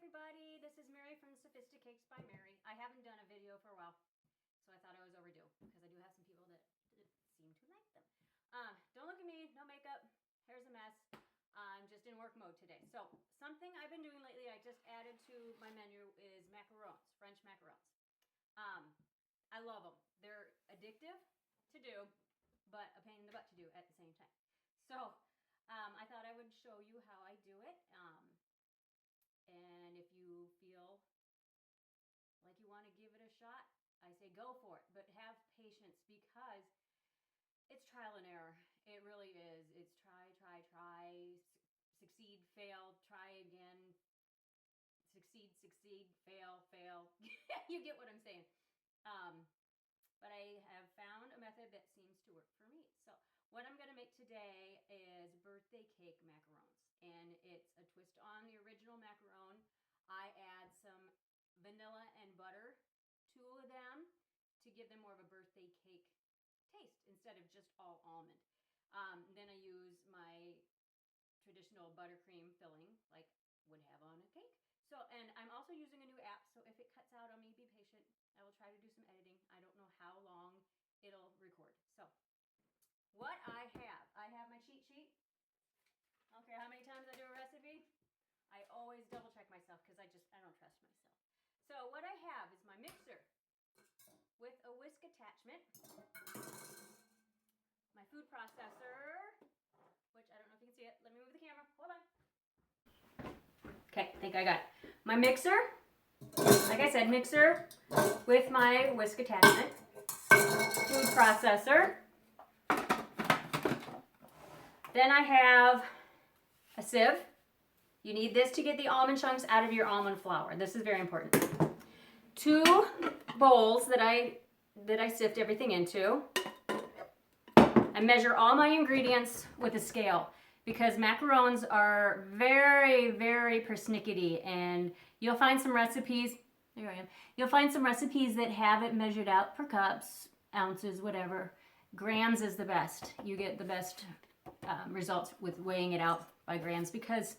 everybody, this is Mary from Sophisticakes by Mary. I haven't done a video for a while, so I thought I was overdue because I do have some people that seem to like them. Don't look at me, no makeup, hair's a mess. I'm just in work mode today. So something I've been doing lately, I just added to my menu is macarons, French macarons. I love them. They're addictive to do, but a pain in the butt to do at the same time. So I thought I would show you how I do it. And if you feel like you want to give it a shot, I say go for it. But have patience because it's trial and error. It really is. It's try, succeed, fail, try again, succeed, fail. You get what I'm saying. But I have found a method that seems to work for me. So what I'm going to make today is birthday cake macarons. And it's a twist on the original macaron. I add some vanilla and butter to them to give them more of a birthday cake taste instead of just all almond. Then I use my traditional buttercream filling like would have on a cake. So, and I'm also using a new app, so if it cuts out on me, be patient. I will try to do some editing. I don't know how long it'll record. So, what I have my cheat sheet. I don't care how many times I do a recipe, I always double check myself because I don't trust myself. So what I have is my mixer with a whisk attachment, my food processor, which I don't know if you can see it. Let me move the camera. Hold on. Okay, I think I got it. My mixer, like I said, mixer with my whisk attachment, food processor. Then I have a sieve. You need this to get the almond chunks out of your almond flour. This is very important. 2 bowls that I sift everything into. I measure all my ingredients with a scale because macarons are very, very persnickety, and you'll find some recipes. There I am. You'll find some recipes that have it measured out per cups, ounces, whatever. Grams is the best. You get the best results with weighing it out by grams because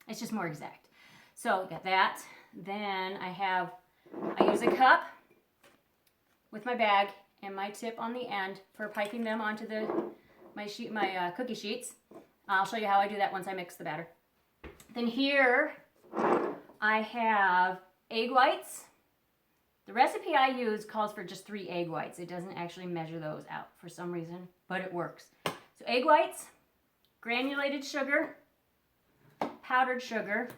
it's just more exact. So got that. Then I use a cup with my bag and my tip on the end for piping them onto my cookie sheets. I'll show you how I do that once I mix the batter. Then here I have egg whites. The recipe I use calls for just 3 egg whites. It doesn't actually measure those out for some reason, but it works. So egg whites, granulated sugar, powdered sugar,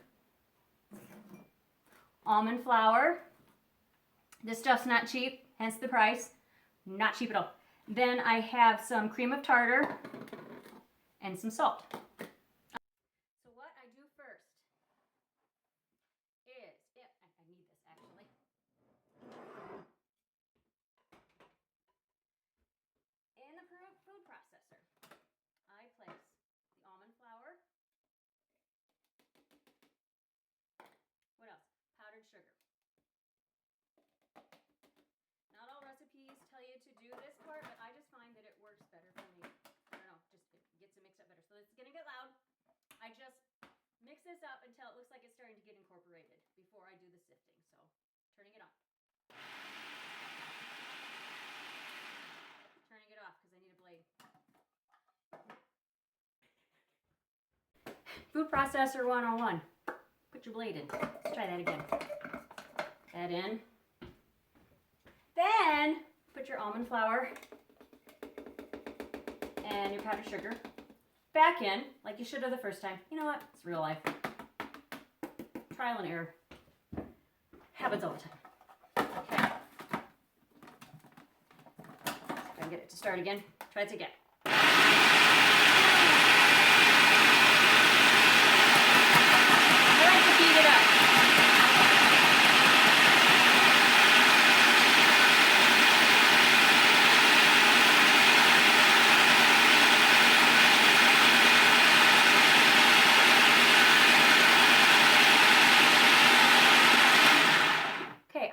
almond flour. This stuff's not cheap, hence the price. Not cheap at all. Then I have some cream of tartar and some salt. So what I do first is, I need this actually. In the food processor, I place the almond flour. What else? Powdered sugar. Not all recipes tell you to do this part, but I just find that it works better for me. I don't know, just it gets it mixed up better. So it's gonna get loud. I just mix this up until it looks like it's starting to get incorporated before I do the sifting. So turning it on. Turning it off because I need a blade. Food processor 101. Put your blade in. Let's try that again. That in. Then put your almond flour and your powdered sugar back in like you should have the first time. You know what? It's real life. Trial and error. Happens all the time. Okay. Try and get it to start again. Try it again. I like to beat it up.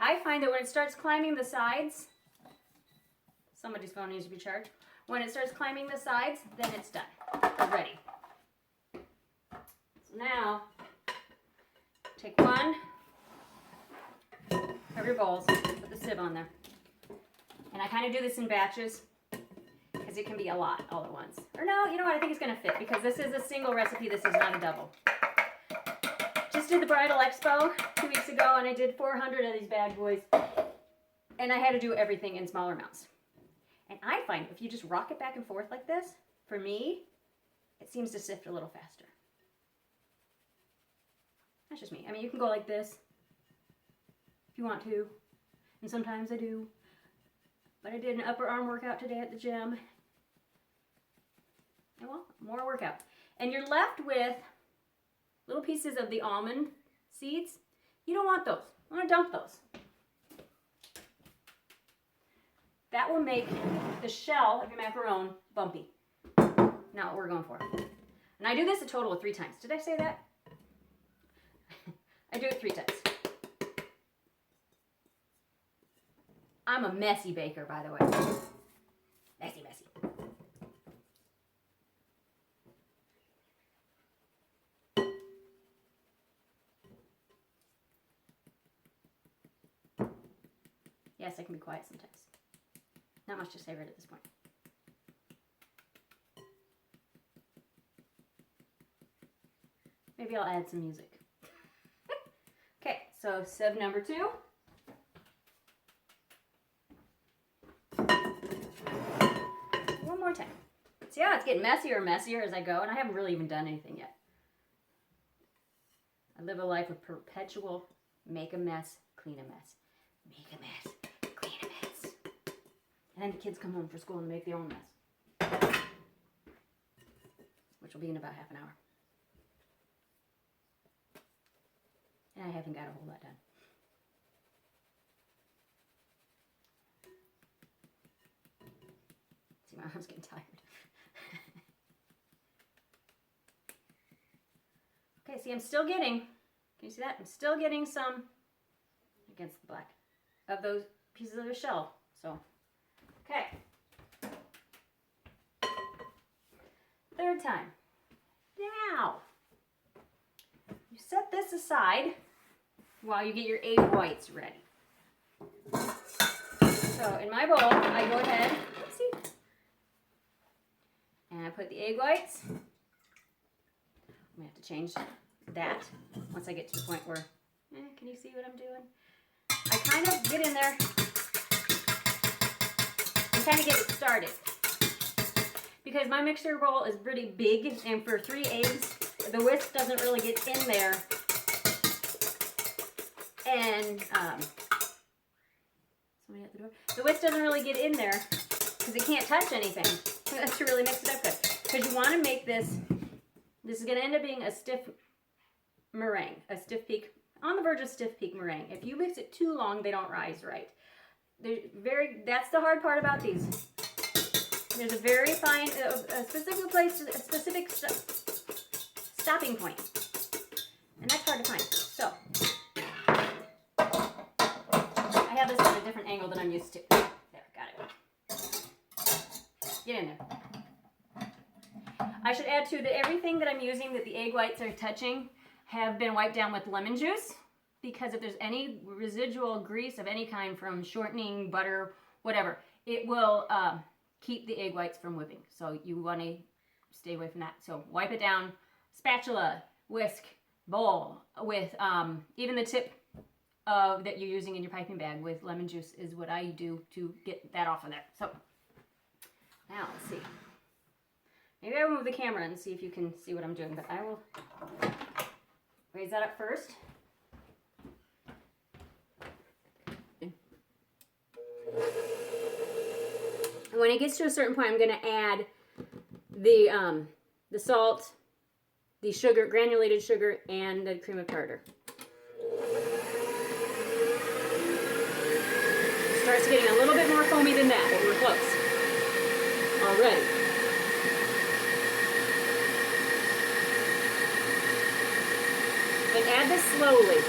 I find that when it starts climbing the sides, somebody's phone needs to be charged. When it starts climbing the sides, then it's done. We're ready. So now, take one of your bowls, put the sieve on there. And I kind of do this in batches because it can be a lot all at once. Or no, you know what? I think it's going to fit because this is a single recipe. This is not a double. Just did the Bridal Expo 2 weeks ago and I did 400 of these bad boys. And I had to do everything in smaller amounts. And I find if you just rock it back and forth like this, for me, it seems to sift a little faster. That's just me. I mean, you can go like this if you want to. And sometimes I do. But I did an upper arm workout today at the gym. And well, more workout. And you're left with little pieces of the almond seeds. You don't want those. You want to dump those. That will make the shell of your macaron bumpy. Not what we're going for. And I do this a total of 3 times. Did I say that? I do it 3 times. I'm a messy baker, by the way. Messy, messy. Yes, I can be quiet sometimes. Not much to say right at this point. Maybe I'll add some music. Okay, so sieve number 2. One more time. See how it's getting messier and messier as I go, and I haven't really even done anything yet. I live a life of perpetual make a mess, clean a mess. Make a mess, clean a mess. And then the kids come home from school and make their own mess. Which will be in about half an hour. And I haven't got a whole lot done. See, my arm's getting tired. Okay, see, I'm still getting, can you see that? I'm still getting some, against the black, of those pieces of the shell. So, okay. 3rd time. Now, you set this aside while you get your egg whites ready. So in my bowl, I go ahead, oopsie, and I put the egg whites. I'm gonna have to change that once I get to the point where, can you see what I'm doing? I kind of get in there and kind of get it started. Because my mixer bowl is pretty big, and for 3 eggs, the whisk doesn't really get in there. And, somebody at the door. The whisk doesn't really get in there because it can't touch anything. That's to really mix it up good. Because you want to make this is going to end up being a stiff meringue, a stiff peak, on the verge of stiff peak meringue. If you mix it too long, they don't rise right. That's the hard part about these. There's a very fine, a specific place, a specific stopping point. And that's hard to find. So, I have this at a different angle than I'm used to. There, got it. Get in there. I should add too that everything that I'm using that the egg whites are touching have been wiped down with lemon juice, because if there's any residual grease of any kind from shortening, butter, whatever, it will keep the egg whites from whipping. So you want to stay away from that. So wipe it down, spatula, whisk, bowl, with even the tip that you're using in your piping bag with lemon juice is what I do to get that off of there. So now let's see. Maybe I'll move the camera and see if you can see what I'm doing, but I will raise that up first. And when it gets to a certain point, I'm going to add the salt, the sugar, granulated sugar, and the cream of tartar. It starts getting a little bit more foamy than that, but we're close already. And add this slowly.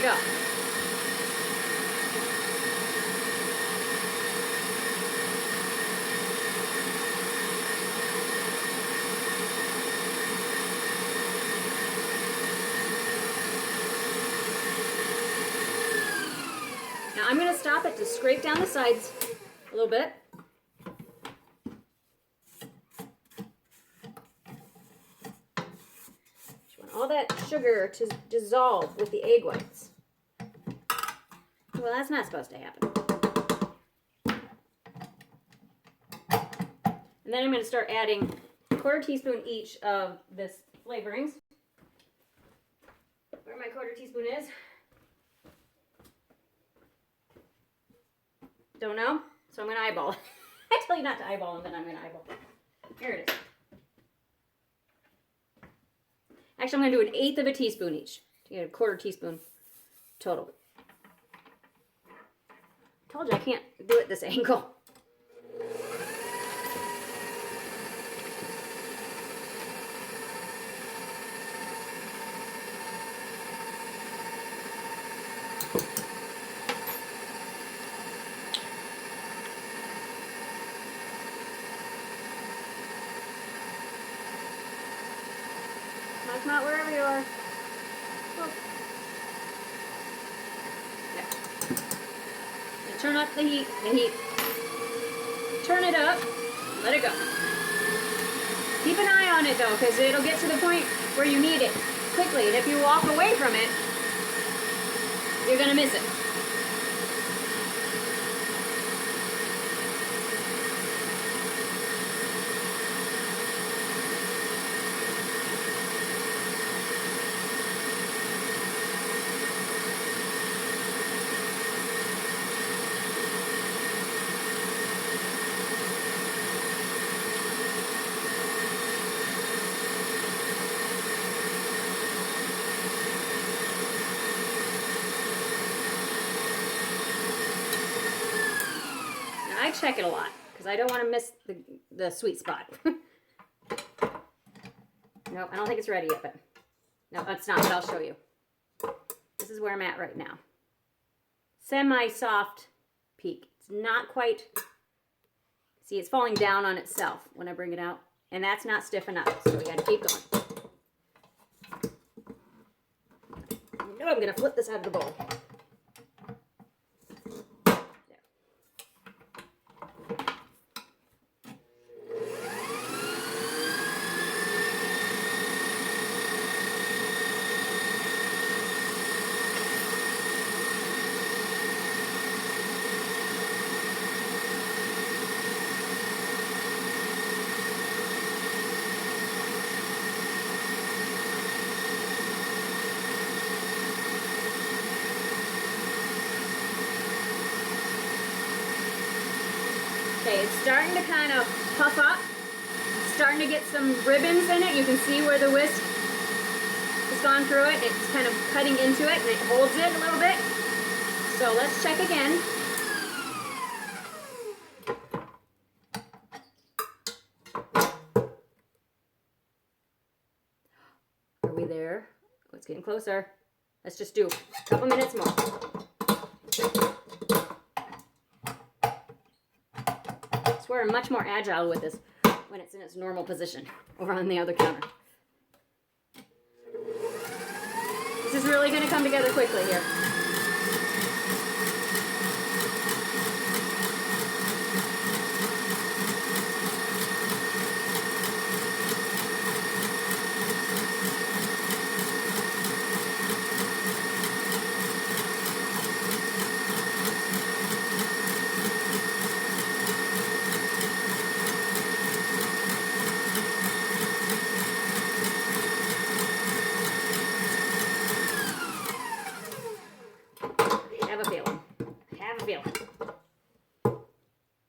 go. Now I'm going to stop it to scrape down the sides a little bit. Just want all that sugar to dissolve with the egg whites. Well, that's not supposed to happen. And then I'm going to start adding a 1/4 teaspoon each of this flavorings. Where my 1/4 teaspoon is. Don't know, so I'm going to eyeball it. I tell you not to eyeball them, then I'm going to eyeball them. Here it is. Actually, I'm going to do 1/8 of a teaspoon each to get a 1/4 teaspoon total. I told you I can't do it this angle. Come out wherever you are. Oh. Yeah. And turn up the heat. Turn it up. Let it go. Keep an eye on it though, because it'll get to the point where you need it quickly. And if you walk away from it, you're going to miss it. I check it a lot because I don't want to miss the sweet spot. Nope, I don't think it's ready yet, but no, it's not, but I'll show you. This is where I'm at right now. Semi-soft peak. It's not quite, see, it's falling down on itself when I bring it out, and that's not stiff enough, so we got to keep going. You know I'm going to flip this out of the bowl. Okay, it's starting to kind of puff up. It's starting to get some ribbons in it. You can see where the whisk has gone through it. It's kind of cutting into it and it holds it a little bit. So let's check again. Are we there? Oh, it's getting closer. Let's just do a couple minutes more. I swear I'm much more agile with this when it's in its normal position over on the other counter. This is really going to come together quickly here.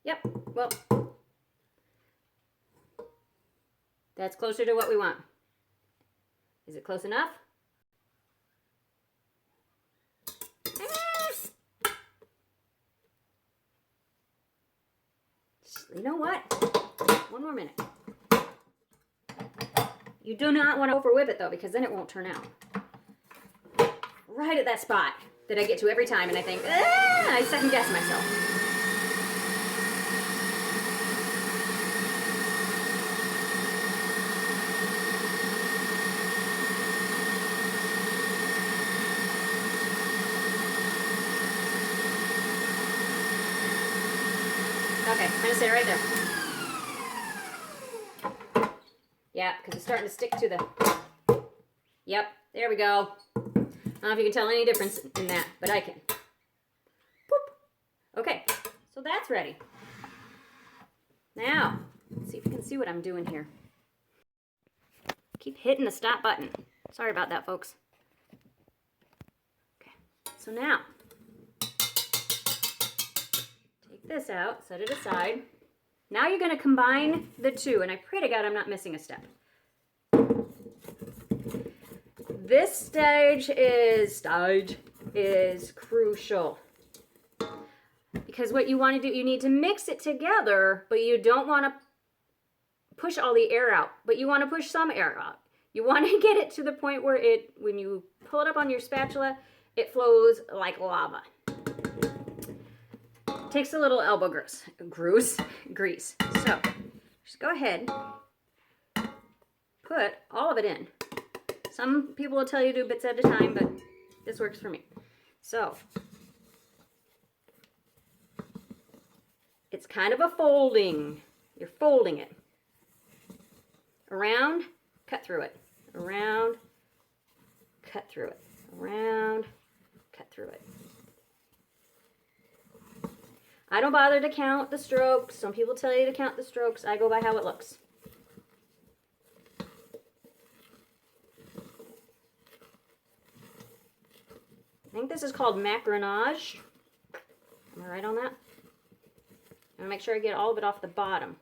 Yep, well, that's closer to what we want. Is it close enough? You know what? One more minute. You do not want to over whip it though, because then it won't turn out. right at that spot that I get to every time, and I think, I second guess myself. Okay, I'm gonna sit right there. Yeah, because it's starting to stick to the... Yep, there we go. I don't know if you can tell any difference in that, but I can. Boop. Okay, so that's ready. Now, let's see if you can see what I'm doing here. Keep hitting the stop button. Sorry about that, folks. Okay, so now, take this out, set it aside. Now you're going to combine the two, and I pray to God I'm not missing a step. This stage is crucial. Because what you want to do, you need to mix it together, but you don't want to push all the air out, but you want to push some air out. You want to get it to the point where when you pull it up on your spatula, it flows like lava. Takes a little elbow grease. So just go ahead, put all of it in. Some people will tell you to do bits at a time, but this works for me. So it's kind of a folding. You're folding it. Around, cut through it. Around, cut through it. Around, cut through it. I don't bother to count the strokes. Some people tell you to count the strokes. I go by how it looks. I think this is called macaronage. Am I right on that? I'm gonna make sure I get all of it off the bottom.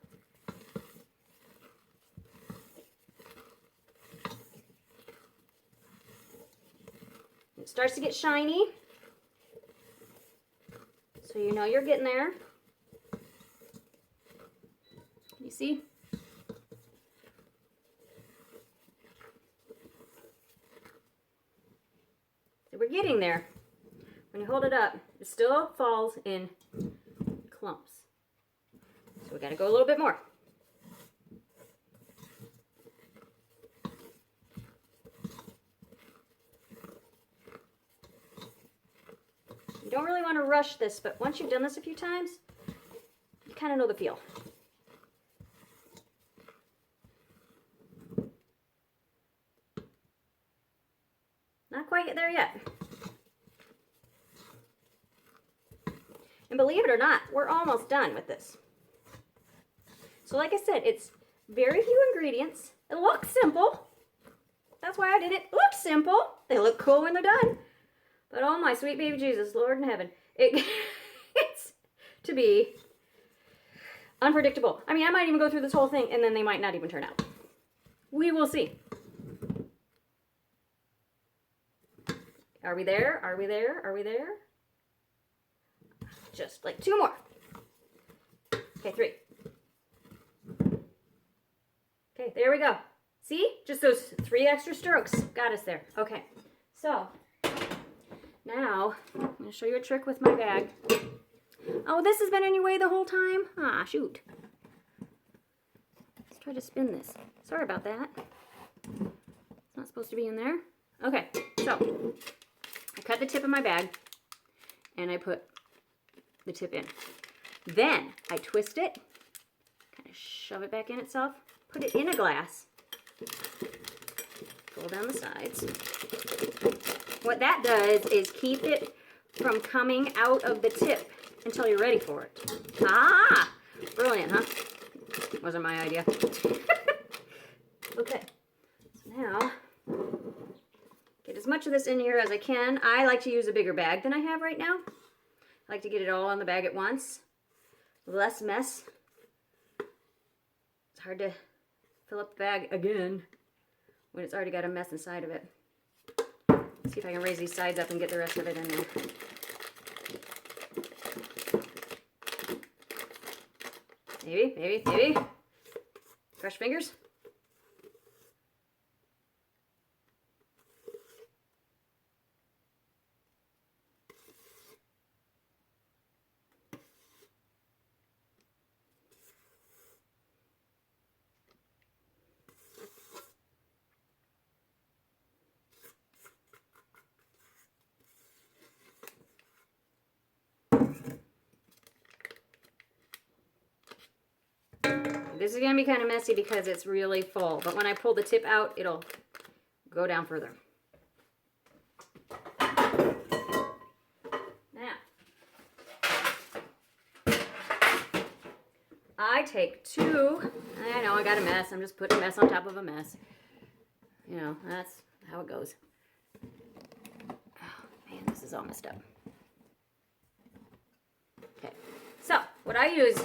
It starts to get shiny. So you know you're getting there. You see? So we're getting there. When you hold it up, it still falls in clumps. So we got to go a little bit more. You don't really want to rush this, but once you've done this a few times, you kind of know the feel. Not quite there yet. And believe it or not, we're almost done with this. So like I said, it's very few ingredients. It looks simple. That's why I did it. It looks simple. They look cool when they're done. But oh my sweet baby Jesus, Lord in heaven, it gets to be unpredictable. I mean, I might even go through this whole thing and then they might not even turn out. We will see. Are we there? Are we there? Are we there? Just like 2 more. Okay, 3. Okay, there we go. See? Just those 3 extra strokes got us there. Okay, so now I'm going to show you a trick with my bag. Oh, this has been in your way the whole time? Ah, shoot. Let's try to spin this. Sorry about that. It's not supposed to be in there. Okay, so I cut the tip of my bag and I put the tip in. Then I twist it, kind of shove it back in itself, put it in a glass, pull down the sides. What that does is keep it from coming out of the tip until you're ready for it. Ah, brilliant, huh? Wasn't my idea. Okay, so now get as much of this in here as I can. I like to use a bigger bag than I have right now. I like to get it all on the bag at once. Less mess. It's hard to fill up the bag again when it's already got a mess inside of it. Let's see if I can raise these sides up and get the rest of it in there. Maybe, maybe, maybe. Fresh fingers. this is going to be kind of messy because it's really full. But when I pull the tip out, it'll go down further. Now, I take two. I know I got a mess. I'm just putting a mess on top of a mess. You know, that's how it goes. Oh, man, this is all messed up. Okay, so what I use,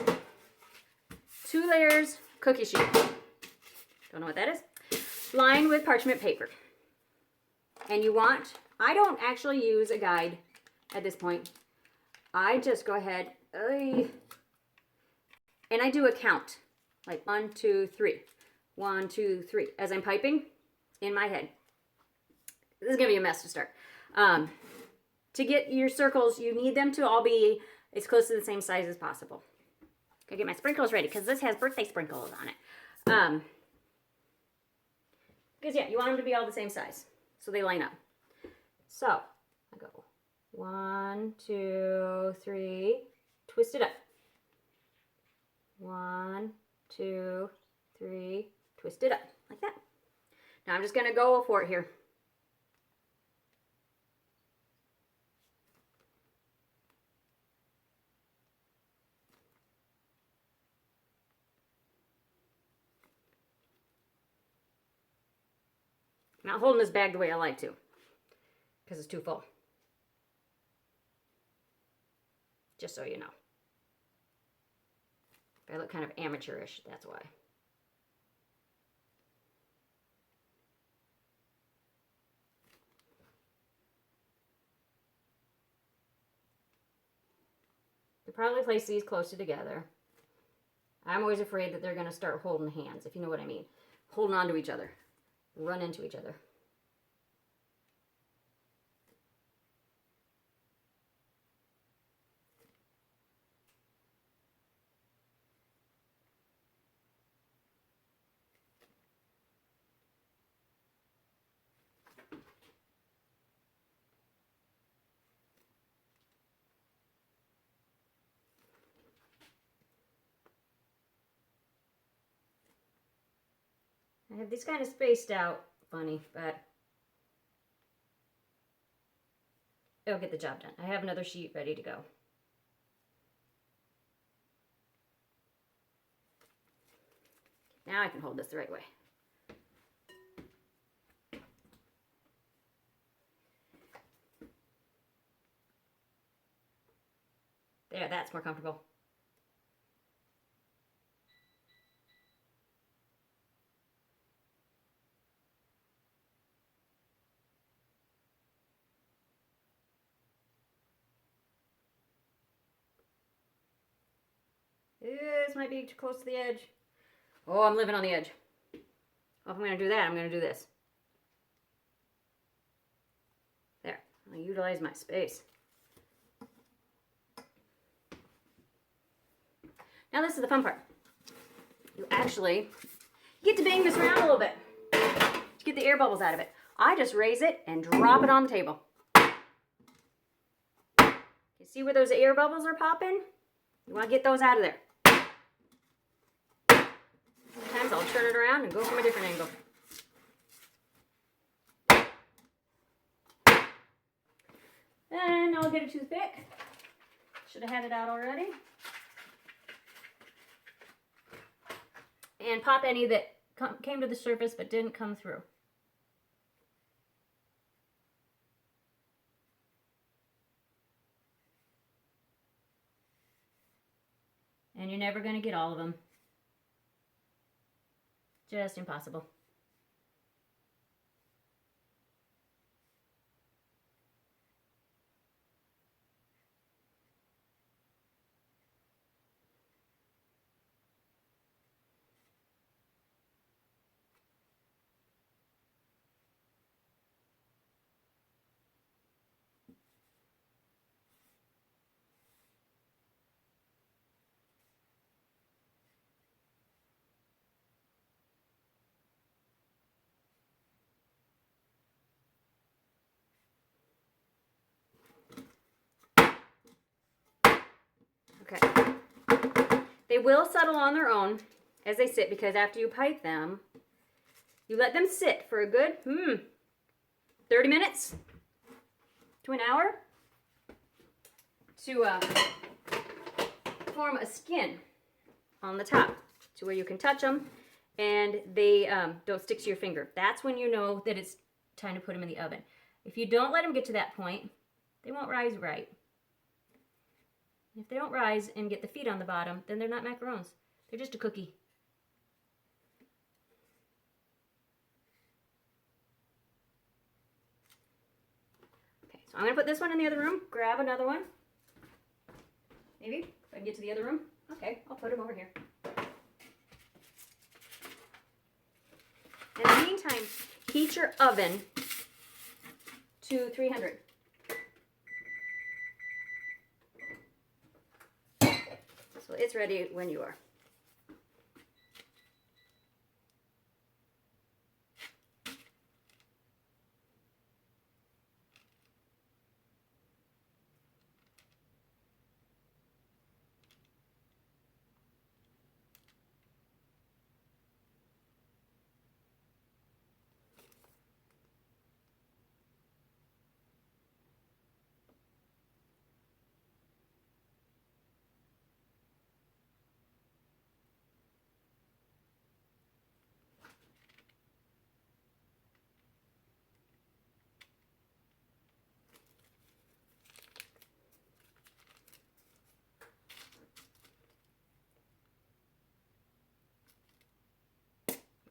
2 layers cookie sheet. Don't know what that is. Lined with parchment paper. And you want, I don't actually use a guide at this point. I just go ahead, and I do a count. Like 1, 2, 3. 1, 2, 3. As I'm piping in my head. This is going to be a mess to start. To get your circles, you need them to all be as close to the same size as possible. Gotta get my sprinkles ready because this has birthday sprinkles on it. Because yeah, you want them to be all the same size so they line up. So I go 1, 2, 3, twist it up. 1, 2, 3, twist it up like that. Now I'm just gonna go for it here. I'm not holding this bag the way I like to because it's too full. Just so you know. I look kind of amateurish, that's why. You probably place these closer together. I'm always afraid that they're going to start holding hands, if you know what I mean. Holding on to each other. Run into each other. I have these kind of spaced out, funny, but it'll get the job done. I have another sheet ready to go. Now I can hold this the right way. There, that's more comfortable. This might be too close to the edge. Oh, I'm living on the edge. Well, if I'm going to do that, I'm going to do this. There. I'll utilize my space. Now this is the fun part. You actually get to bang this around a little bit to get the air bubbles out of it. I just raise it and drop it on the table. You see where those air bubbles are popping? You want to get those out of there. Sometimes I'll turn it around and go from a different angle. Then I'll get a toothpick. Should have had it out already. And pop any that came to the surface but didn't come through. And you're never going to get all of them. Just impossible. Okay. They will settle on their own. as they sit, because after you pipe them, you let them sit for a good 30 minutes to an hour to form a skin on the top to where you can touch them and they don't stick to your finger. That's when you know that it's time to put them in the oven. If you don't let them get to that point, they won't rise right. If they don't rise and get the feet on the bottom, then they're not macarons. They're just a cookie. Okay, so I'm going to put this one in the other room. Grab another one. Maybe, if I can get to the other room. Okay, I'll put them over here. In the meantime, heat your oven to 300. So it's ready when you are.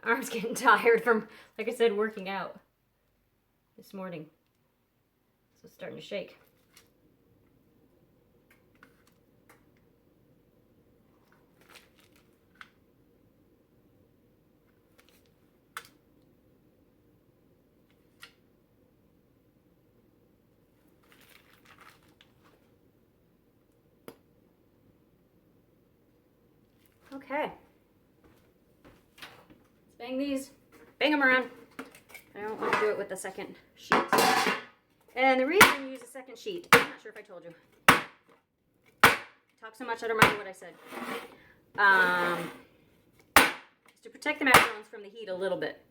Arm's getting tired from, like I said, working out this morning. So it's starting to shake. Okay. Bang them around. I don't want to do it with the second sheet. And the reason you use a second sheet, I'm not sure if I told you. Talk so much I don't remember what I said. Is to protect the macarons from the heat a little bit.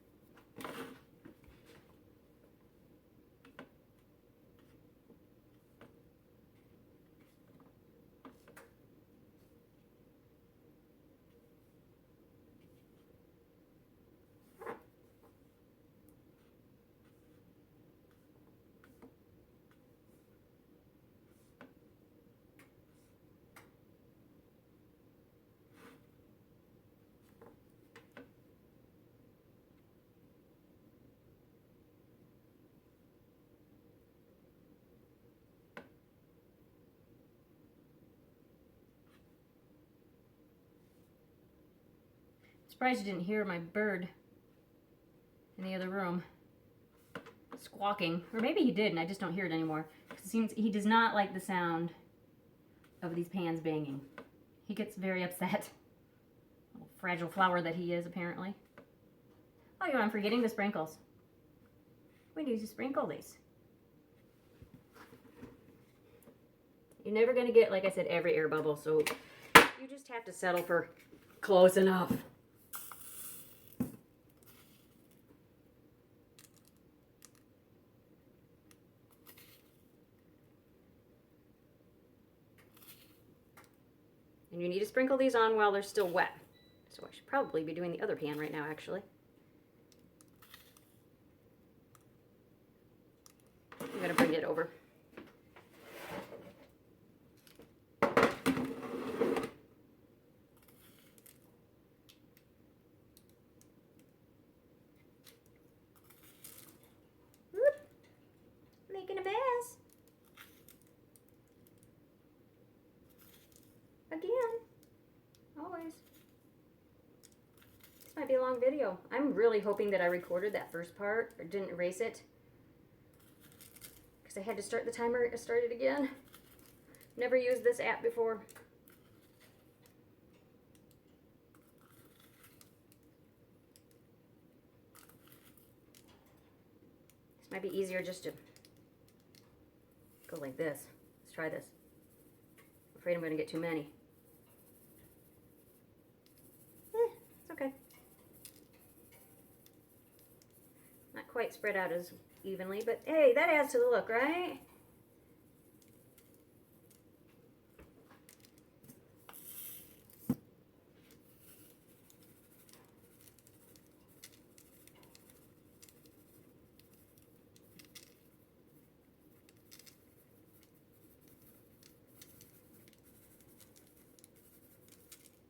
Surprised you didn't hear my bird in the other room squawking. Or maybe he did and I just don't hear it anymore. It seems he does not like the sound of these pans banging. He gets very upset. Little fragile flower that he is, apparently. Oh, you know, I'm forgetting the sprinkles. We need to sprinkle these. You're never going to get, like I said, every air bubble, so you just have to settle for close enough. And you need to sprinkle these on while they're still wet. So I should probably be doing the other pan right now, actually. I'm going to bring it over. Whoop. Making a mess. Again. Always. This might be a long video. I'm really hoping that I recorded that first part or didn't erase it. Because I had to start the timer, start it again. Never used this app before. This might be easier just to go like this. Let's try this. I'm afraid I'm going to get too many. Okay. Not quite spread out as evenly, but hey, that adds to the look, right?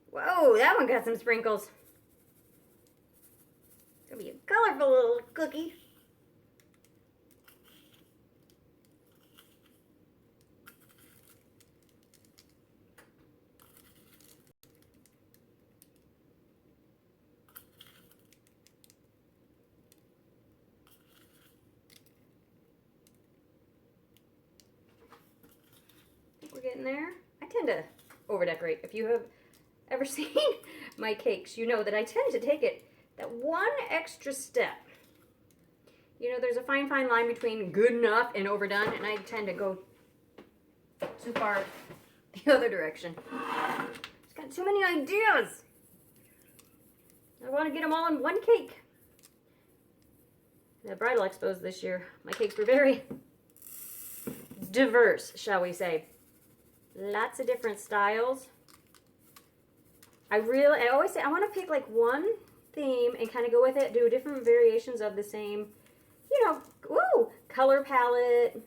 Whoa, that one got some sprinkles. It's gonna be a colorful little cookie. I think we're getting there. I tend to over-decorate. If you have ever seen my cakes, you know that I tend to take it that one extra step. You know, there's a fine line between good enough and overdone, and I tend to go too far the other direction. Just got too many ideas. I want to get them all in one cake. The bridal expos this year, my cakes were very diverse, shall we say. Lots of different styles. I always say I want to pick like one theme and kind of go with it, do different variations of the same, you know, ooh, color palette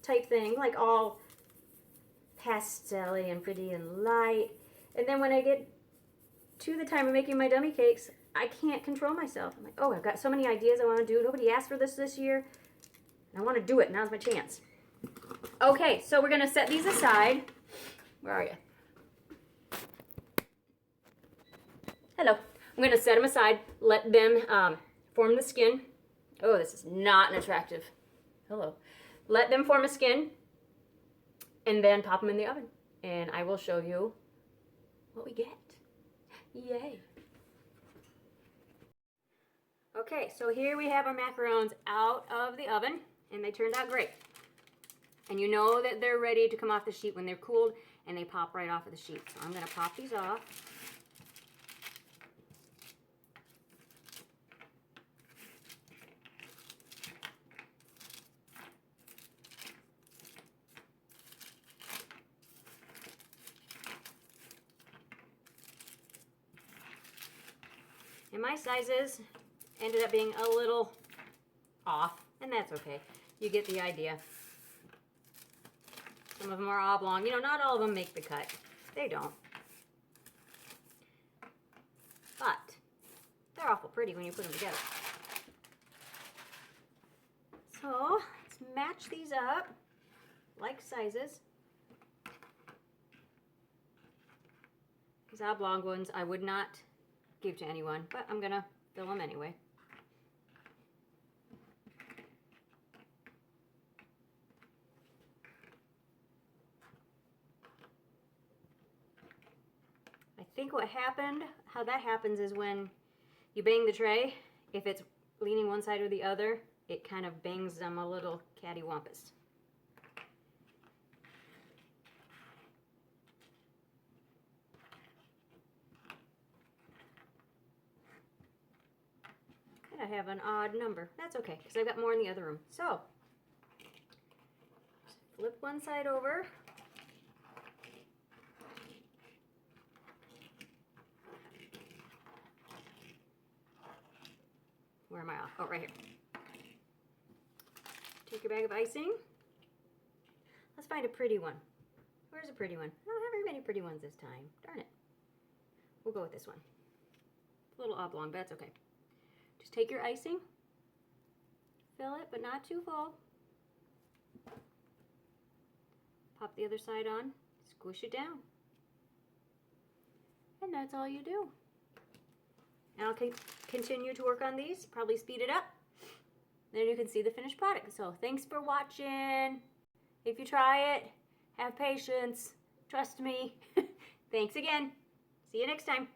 type thing, like all pastel-y and pretty and light. And then when I get to the time of making my dummy cakes, I can't control myself. I'm like, oh, I've got so many ideas I want to do. Nobody asked for this year. And I want to do it. Now's my chance. Okay, so we're going to set these aside. Where are you? Hello. I'm going to set them aside, let them form the skin. Oh, this is not an attractive. Hello. Let them form a skin, and then pop them in the oven. And I will show you what we get. Yay. Okay, so here we have our macarons out of the oven, and they turned out great. And you know that they're ready to come off the sheet when they're cooled, and they pop right off of the sheet. So I'm going to pop these off. And my sizes ended up being a little off, and that's okay. You get the idea. Some of them are oblong. You know, not all of them make the cut. They don't. But they're awful pretty when you put them together. So let's match these up like sizes. These oblong ones I would not give to anyone, but I'm gonna fill them anyway. I think how that happens is when you bang the tray, if it's leaning one side or the other, it kind of bangs them a little cattywampus. I have an odd number. That's okay, because I've got more in the other room. So, flip one side over. Where am I off? Oh, right here. Take your bag of icing. Let's find a pretty one. Where's a pretty one? I don't have very many pretty ones this time. Darn it. We'll go with this one. A little oblong, but that's okay. Just take your icing, fill it, but not too full. Pop the other side on, squish it down. And that's all you do. And I'll continue to work on these, probably speed it up. Then you can see the finished product. So thanks for watching. If you try it, have patience. Trust me. Thanks again. See you next time.